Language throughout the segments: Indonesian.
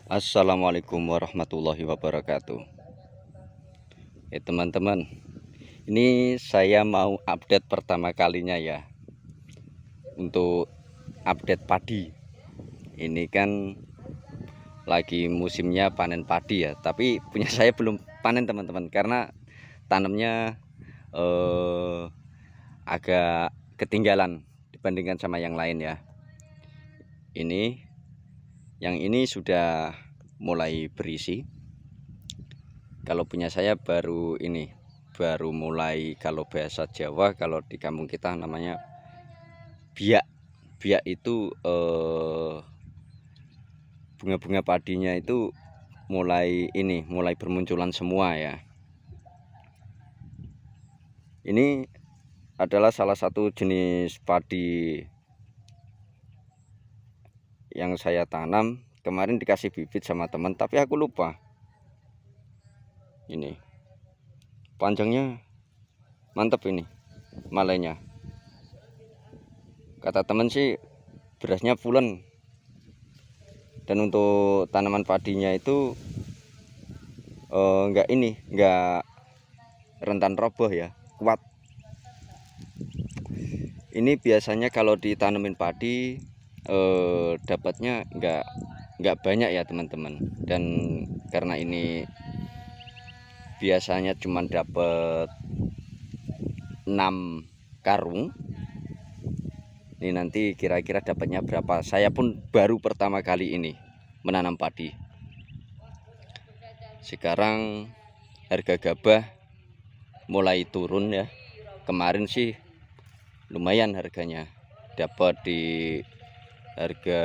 Assalamualaikum warahmatullahi wabarakatuh. Teman-teman, ini saya mau update pertama kalinya ya, untuk update padi. Ini kan lagi musimnya panen padi ya, tapi punya saya belum panen teman-teman, karena tanamnya agak ketinggalan dibandingkan sama yang lain ya. Yang ini sudah mulai berisi. Kalau punya saya baru mulai, kalau bahasa Jawa, kalau di kampung kita namanya biak. Biak itu bunga-bunga padinya itu mulai bermunculan semua ya. Ini adalah salah satu jenis padi yang saya tanam kemarin, dikasih bibit sama teman, tapi aku lupa. Ini panjangnya mantap, ini malainya. Kata teman sih berasnya pulen. Dan untuk tanaman padinya itu enggak rentan roboh ya, kuat. Ini biasanya kalau ditanemin padi dapatnya enggak banyak ya teman-teman. Dan karena ini biasanya cuma dapat 6 karung. Ini nanti kira-kira dapatnya berapa? Saya pun baru pertama kali ini menanam padi. Sekarang harga gabah mulai turun ya. Kemarin sih lumayan harganya, dapat di harga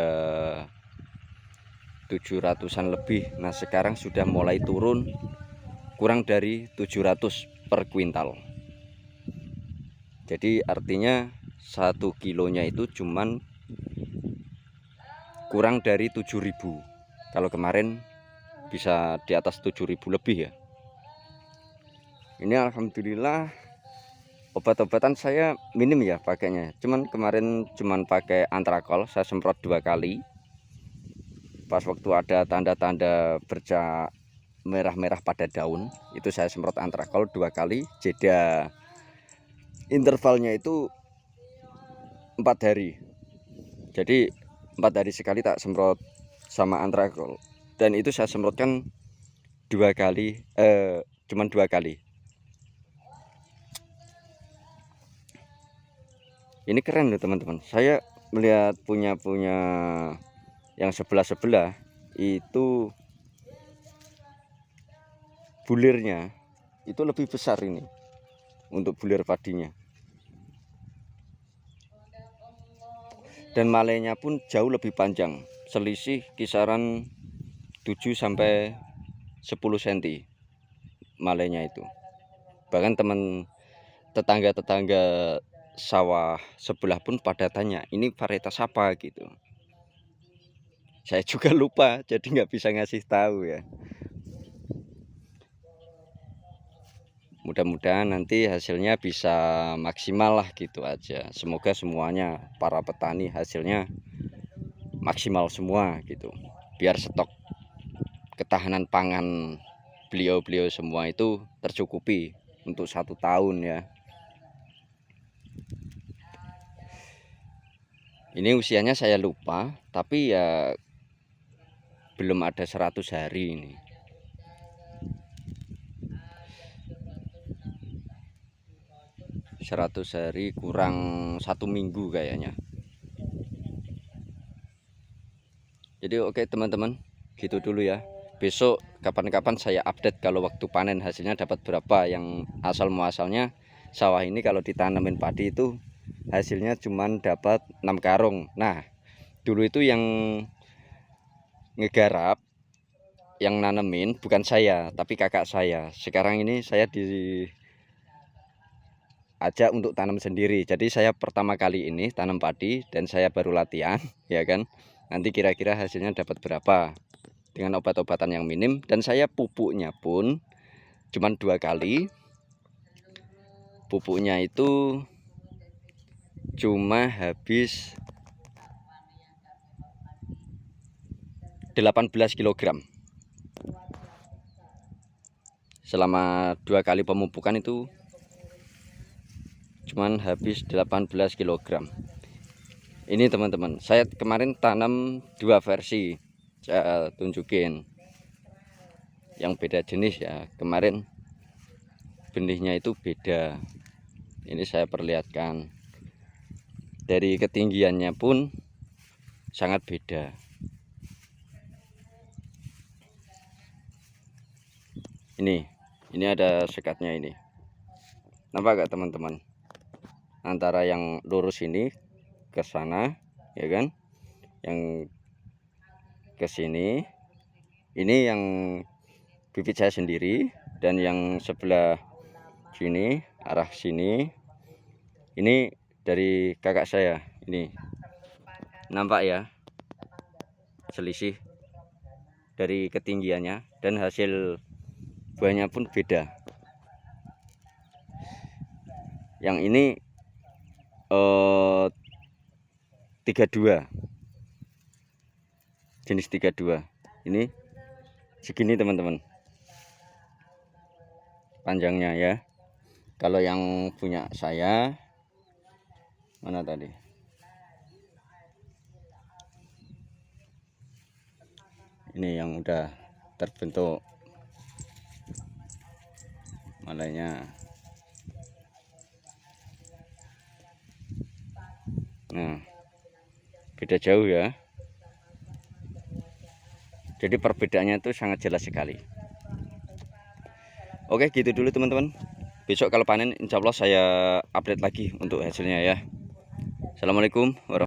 700-an lebih. Nah sekarang sudah mulai turun, kurang dari 700 per kuintal. Jadi artinya 1 kilonya itu cuman kurang dari 7.000. Kalau kemarin bisa di atas 7.000 lebih ya. Ini alhamdulillah obat-obatan saya minim ya pakainya. Cuman kemarin pakai antrakol, saya semprot 2 kali. Pas waktu ada tanda-tanda bercak merah-merah pada daun, itu saya semprot antrakol 2 kali. Jeda intervalnya itu 4 hari. Jadi 4 hari sekali tak semprot sama antrakol. Dan itu saya semprotkan 2 kali, cuman 2 kali. Ini keren loh teman-teman. Saya melihat punya yang sebelah itu bulirnya itu lebih besar ini untuk bulir padinya. Dan malainya pun jauh lebih panjang, selisih kisaran 7 sampai 10 cm malainya itu. Bahkan tetangga sawah sebelah pun pada tanya, ini varietas apa gitu. Saya juga lupa, jadi nggak bisa ngasih tahu ya. Mudah-mudahan nanti hasilnya bisa maksimal lah gitu aja. Semoga semuanya para petani hasilnya maksimal semua gitu, biar stok ketahanan pangan beliau semua itu tercukupi untuk 1 tahun ya. Ini usianya saya lupa, tapi ya belum ada 100 hari ini. Seratus hari kurang 1 minggu kayaknya. Jadi oke teman-teman, gitu dulu ya. Besok kapan-kapan saya update kalau waktu panen hasilnya dapat berapa. Yang asal muasalnya sawah ini kalau ditanamin padi itu hasilnya cuman dapat 6 karung. Nah dulu itu yang ngegarap, yang nanemin bukan saya tapi kakak saya. Sekarang ini saya diajak untuk tanam sendiri. Jadi saya pertama kali ini tanam padi dan saya baru latihan ya kan. Nanti kira-kira hasilnya dapat berapa dengan obat-obatan yang minim. Dan saya pupuknya pun cuman 2 kali. Pupuknya itu cuma habis 18 kg. Selama 2 kali pemupukan itu cuman habis 18 kg. Ini teman-teman, saya kemarin tanam 2 versi, saya tunjukin yang beda jenis ya. Kemarin benihnya itu beda, ini saya perlihatkan. Dari ketinggiannya pun sangat beda. Ini ada sekatnya ini. Nampak gak teman-teman? Antara yang lurus ini ke sana, ya kan? Yang ke sini. Ini yang bibit saya sendiri, dan yang sebelah sini, arah sini, ini dari kakak saya. Ini nampak ya, selisih dari ketinggiannya, dan hasil buahnya pun beda. Yang ini 32, jenis 32. Ini segini teman-teman panjangnya ya. Kalau yang punya saya, mana tadi? Ini yang udah terbentuk malainya. Nah, beda jauh ya. Jadi perbedaannya itu sangat jelas sekali. Oke, gitu dulu teman-teman. Besok kalau panen insya Allah saya update lagi untuk hasilnya ya. Assalamualaikum warahmatullahi wabarakatuh.